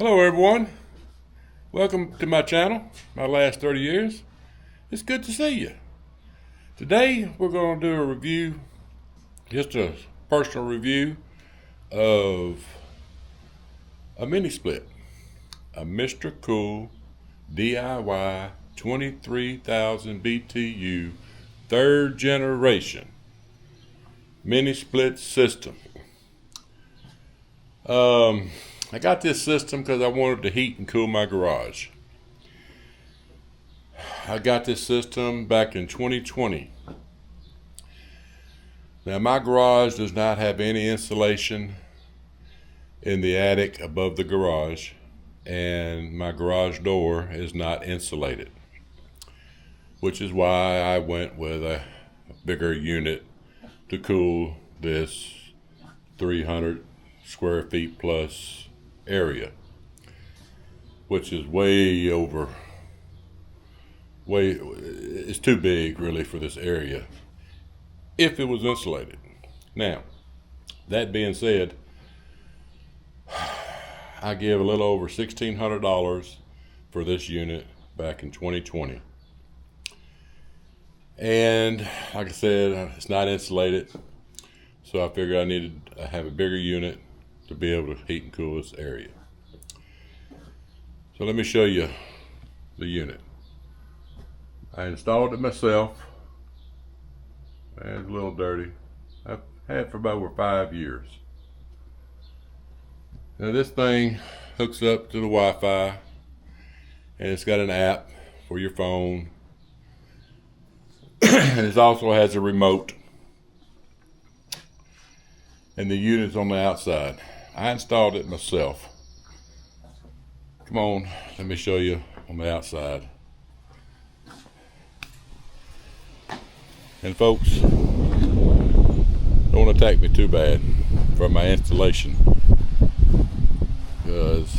Hello everyone, welcome to my channel, my last 30 years. It's good to see you. Today we're going to do a review, just a personal review of a mini split, a MrCool DIY 23,000 BTU third generation mini split system. I got this system because I wanted to heat and cool my garage. I got this system back in 2020. Now my garage does not have any insulation in the attic above the garage, and my garage door is not insulated, which is why I went with a bigger unit to cool this 300 square feet plus area, which is it's too big really for this area if it was insulated. Now, that being said, I gave a little over $1,600 for this unit back in 2020. And like I said, it's not insulated, so I figured I needed to have a bigger unit to be able to heat and cool this area. So let me show you the unit. I installed it myself, and it's a little dirty. I've had it for about over 5 years. Now this thing hooks up to the Wi-Fi, and it's got an app for your phone, and it also has a remote, and the unit's on the outside. I installed it myself. Come on, let me show you on the outside. And folks, don't attack me too bad for my installation, because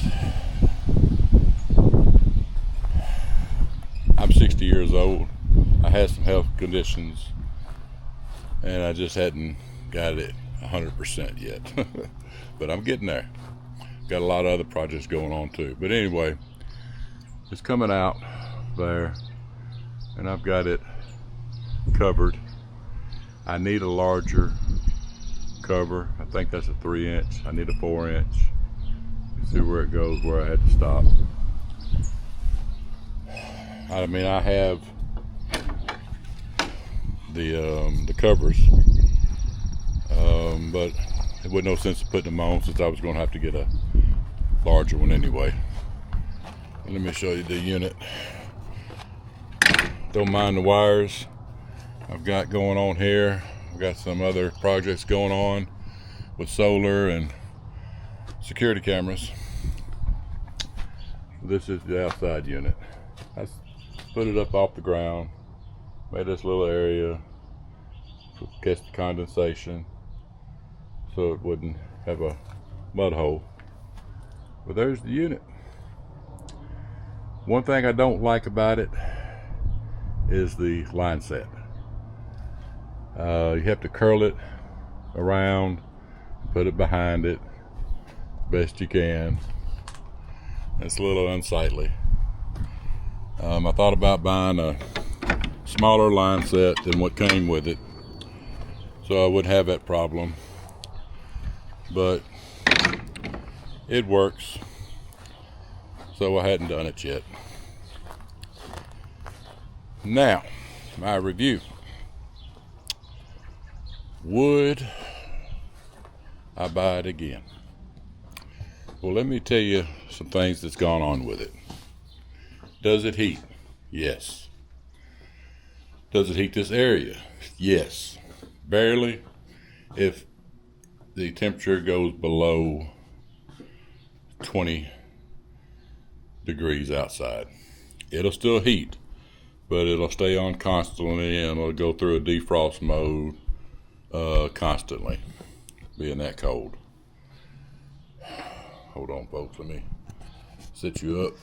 I'm 60 years old. I had some health conditions, and I just hadn't got it 100% yet. But I'm getting there. Got a lot of other projects going on too. But anyway, it's coming out there, and I've got it covered. I need a larger cover. I think that's a 3-inch. I need a 4-inch. You see where it goes, where I had to stop. I mean, I have the covers, but it wasn't no sense of putting them on since I was going to have to get a larger one anyway. Let me show you the unit. Don't mind the wires I've got going on here. I've got some other projects going on with solar and security cameras. This is the outside unit. I put it up off the ground, made this little area to catch the condensation so it wouldn't have a mud hole. But there's the unit. One thing I don't like about it is the line set. You have to curl it around, put it behind it best you can. It's a little unsightly. I thought about buying a smaller line set than what came with it, so I wouldn't have that problem, but it works, so I hadn't done it yet. Now, my review. Would I buy it again? Well, let me tell you some things that's gone on with it. Does it heat? Yes. Does it heat this area? Yes. Barely. If the temperature goes below 20 degrees outside, it'll still heat, but it'll stay on constantly, and it'll go through a defrost mode constantly, being that cold. Hold on, folks, let me sit you up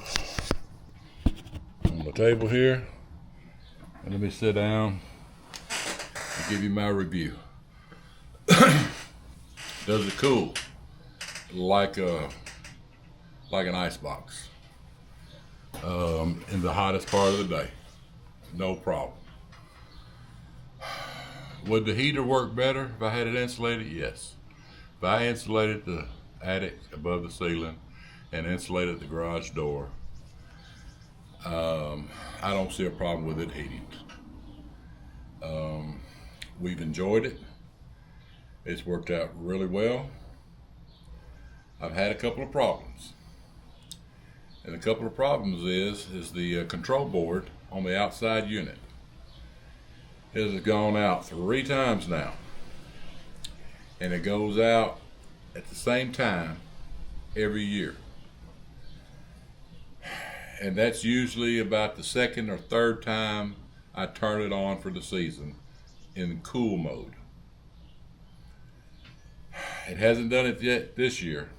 on the table here, and let me sit down and give you my review. Does it cool like a like an ice box in the hottest part of the day. No problem. Would the heater work better if I had it insulated? Yes. If I insulated the attic above the ceiling and insulated the garage door, I don't see a problem with it heating. We've enjoyed it. It's worked out really well. I've had a couple of problems. And a couple of problems is the control board on the outside unit. It has gone out 3 times now. And it goes out at the same time every year. And that's usually about the 2nd or 3rd time I turn it on for the season in cool mode. It hasn't done it yet this year,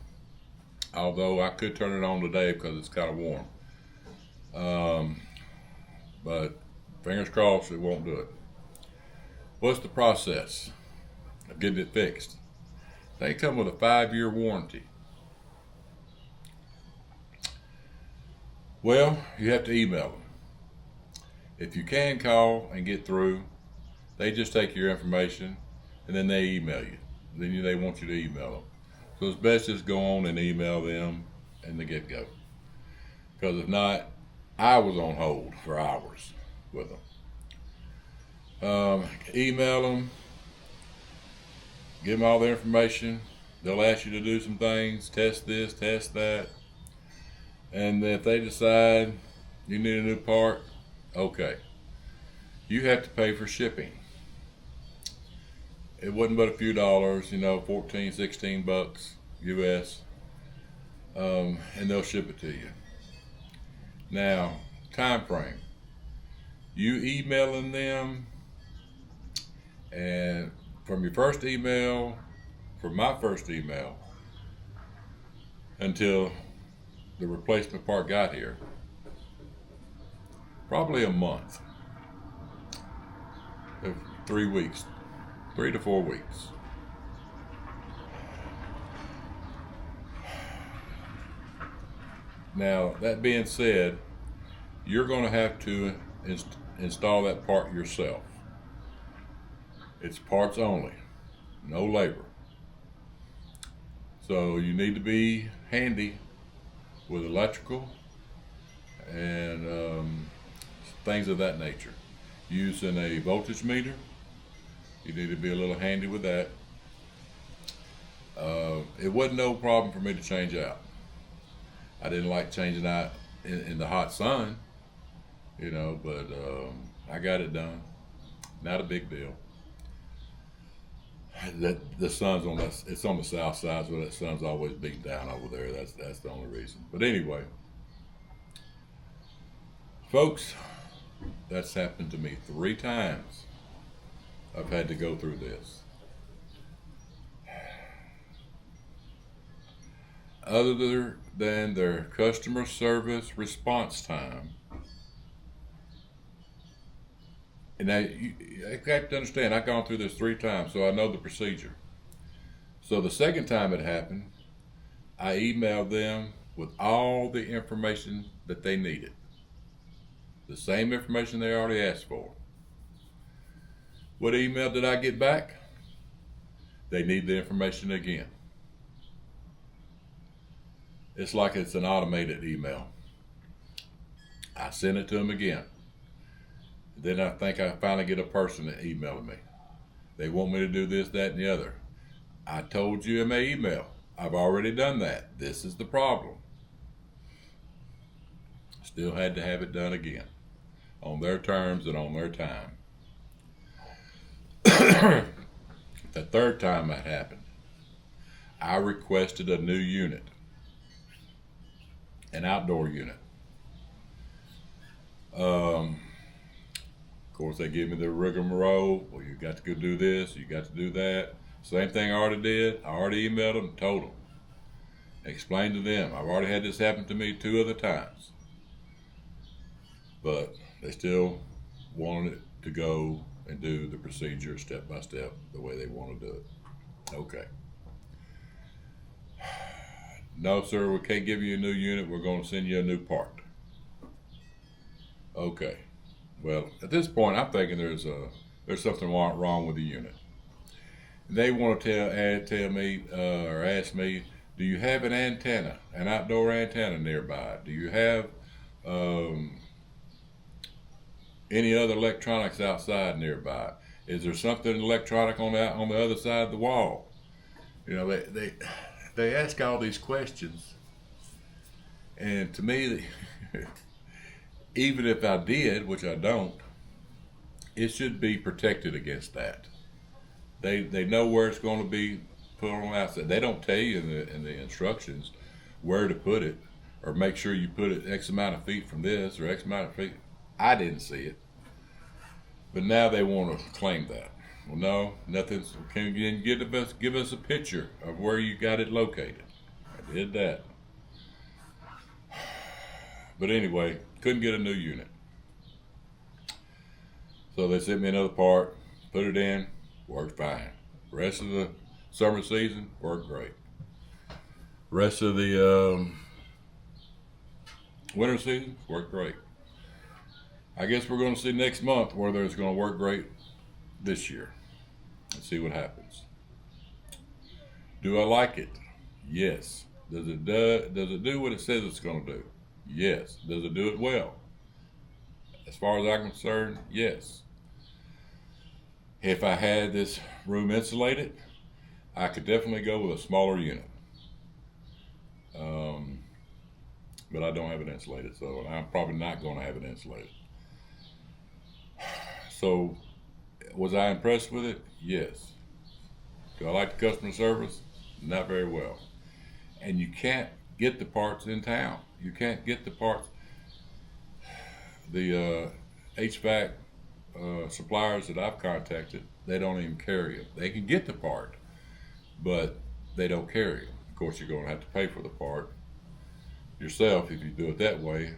although I could turn it on today because it's kind of warm. But fingers crossed it won't do it. What's the process of getting it fixed? They come with a 5-year warranty. Well, you have to email them. If you can call and get through, they just take your information and then they email you. Then they want you to email them. So it's best just go on and email them in the get-go. Because if not, I was on hold for hours with them. Email them, give them all their information. They'll ask you to do some things, test this, test that. And if they decide you need a new part, okay. You have to pay for shipping. It wasn't but a few dollars, $14, $16 US. And they'll ship it to you. Now, time frame. You emailing them, and from your first email, from my first email, until the replacement part got here, probably a month, 3 weeks, 3 to 4 weeks. Now, that being said, you're going to have to install that part yourself. It's parts only, no labor. So you need to be handy with electrical and things of that nature. Using a voltage meter, you need to be a little handy with that. It wasn't no problem for me to change out. I didn't like changing out in the hot sun, but I got it done. Not a big deal. The sun's it's on the south side, so that sun's always beating down over there. That's the only reason. But anyway, folks, that's happened to me 3 times. I've had to go through this. Other than their customer service response time, and now you have to understand, I've gone through this 3 times, so I know the procedure. So the second time it happened, I emailed them with all the information that they needed. The same information they already asked for. What email did I get back? They need the information again. It's like it's an automated email. I send it to them again. Then I think I finally get a person that emailed me. They want me to do this, that, and the other. I told you in my email, I've already done that. This is the problem. Still had to have it done again, on their terms and on their time. The third time that happened, I requested a new unit, an outdoor unit. Of course, they give me the rigmarole. Well, you got to go do this, you got to do that. Same thing I already did. I already emailed them and told them. Explained to them. I've already had this happen to me 2 other times. But they still wanted it to go and do the procedure step by step the way they want to do it. Okay. No, sir, we can't give you a new unit. We're going to send you a new part. Okay. Well, at this point, I'm thinking there's something wrong with the unit. They want to tell me or ask me, do you have an antenna, an outdoor antenna nearby? Do you have any other electronics outside nearby? Is there something electronic on the other side of the wall? You know, they ask all these questions, and to me, even if I did, which I don't, it should be protected against that. They know where it's going to be put on the outside. They don't tell you in the instructions where to put it, or make sure you put it X amount of feet from this or X amount of feet. I didn't see it, but now they want to claim that. Well, no, nothing's. Can you give us a picture of where you got it located? I did that, but anyway, couldn't get a new unit. So they sent me another part, put it in, worked fine. Rest of the summer season worked great. Rest of the winter season worked great. I guess we're going to see next month whether it's going to work great this year. Let's see what happens. Do I like it? Yes. Does it do what it says it's going to do? Yes. Does it do it well? As far as I'm concerned, yes. If I had this room insulated, I could definitely go with a smaller unit. But I don't have it insulated, so I'm probably not going to have it insulated. So, was I impressed with it? Yes. Do I like the customer service? Not very well. And you can't get the parts in town. You can't get the parts. The HVAC suppliers that I've contacted, they don't even carry them. They can get the part, but they don't carry them. Of course, you're going to have to pay for the part yourself if you do it that way.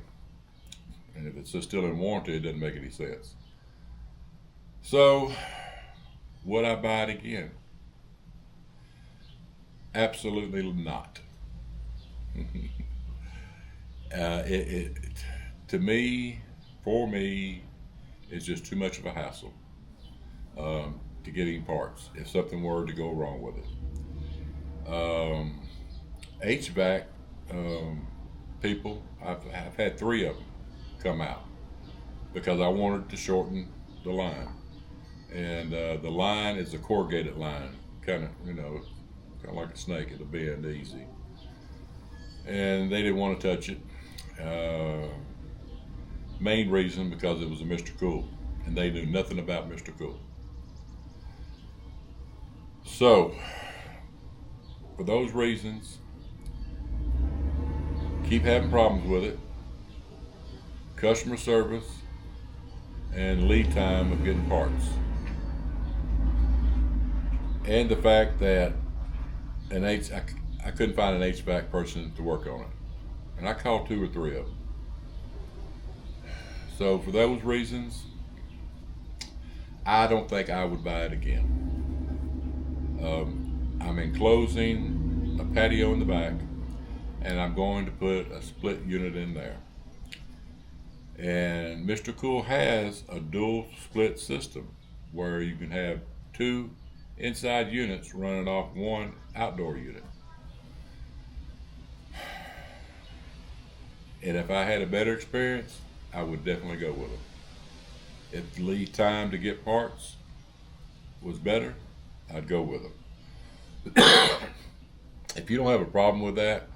And if it's still in warranty, it doesn't make any sense. So, would I buy it again? Absolutely not. To me, for me, it's just too much of a hassle to getting parts if something were to go wrong with it. HVAC people, I've had 3 of them come out because I wanted to shorten the line. And the line is a corrugated line, kind of like a snake. It'll bend easy. And they didn't want to touch it. Main reason because it was a MrCool, and they knew nothing about MrCool. So, for those reasons, keep having problems with it. Customer service and lead time of getting parts. And the fact that I couldn't find an HVAC person to work on it. And I called 2 or 3 of them. So for those reasons, I don't think I would buy it again. I'm enclosing a patio in the back, and I'm going to put a split unit in there. And MrCool has a dual split system where you can have 2 inside units running off 1 outdoor unit. And if I had a better experience, I would definitely go with them. If the lead time to get parts was better, I'd go with them. If you don't have a problem with that,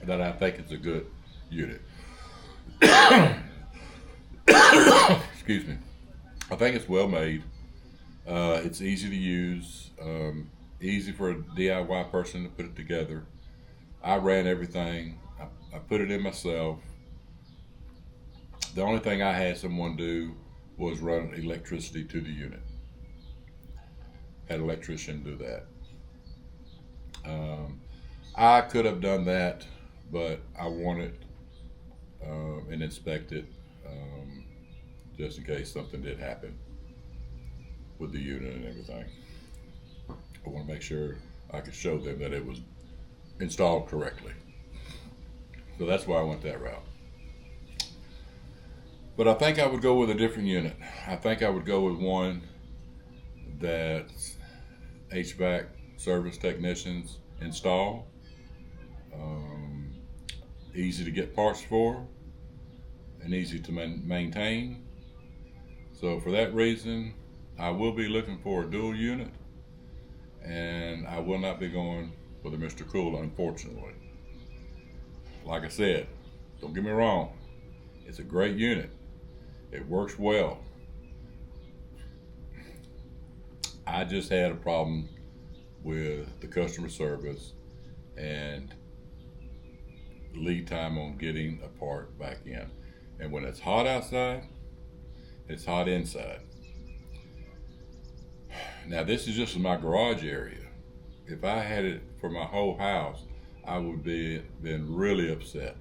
then I think it's a good unit. Excuse me. I think it's well made. It's easy to use, easy for a DIY person to put it together. I ran everything. I put it in myself. The only thing I had someone do was run electricity to the unit. Had an electrician do that. I could have done that, but I wanted and inspect it just in case something did happen with the unit and everything. I want to make sure I could show them that it was installed correctly. So that's why I went that route. But I think I would go with a different unit. I think I would go with one that HVAC service technicians install. Easy to get parts for and easy to maintain. So for that reason, I will be looking for a dual unit, and I will not be going with a MrCool, unfortunately. Like I said, don't get me wrong, it's a great unit. It works well. I just had a problem with the customer service and lead time on getting a part back in. And when it's hot outside, it's hot inside. Now this is just in my garage area. If I had it for my whole house, I would been really upset.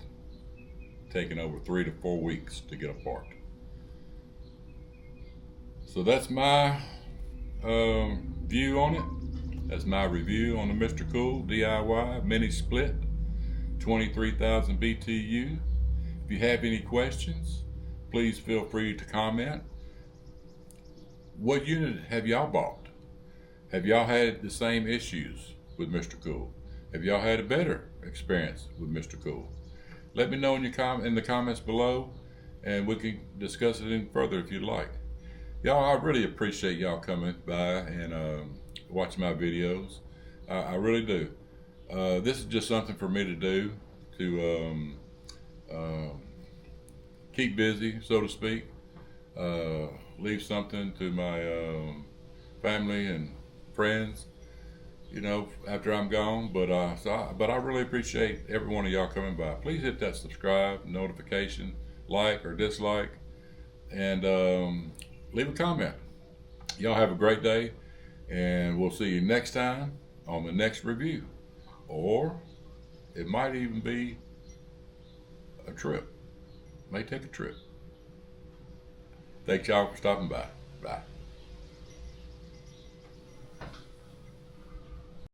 Taking over 3 to 4 weeks to get a part. So that's my view on it. That's my review on the MrCool DIY Mini-Split 23,000 BTU. If you have any questions, please feel free to comment. What unit have y'all bought? Have y'all had the same issues with MrCool? Have y'all had a better experience with MrCool? Let me know in the comments below, and we can discuss it in further if you'd like. Y'all, I really appreciate y'all coming by and watching my videos. I really do. This is just something for me to do to keep busy, so to speak. Leave something to my family and friends, you know, after I'm gone. But I really appreciate every one of y'all coming by. Please hit that subscribe, notification, like or dislike, and leave a comment. Y'all have a great day, and we'll see you next time on the next review. Or it might even be a trip. May take a trip. Thanks y'all for stopping by. Bye.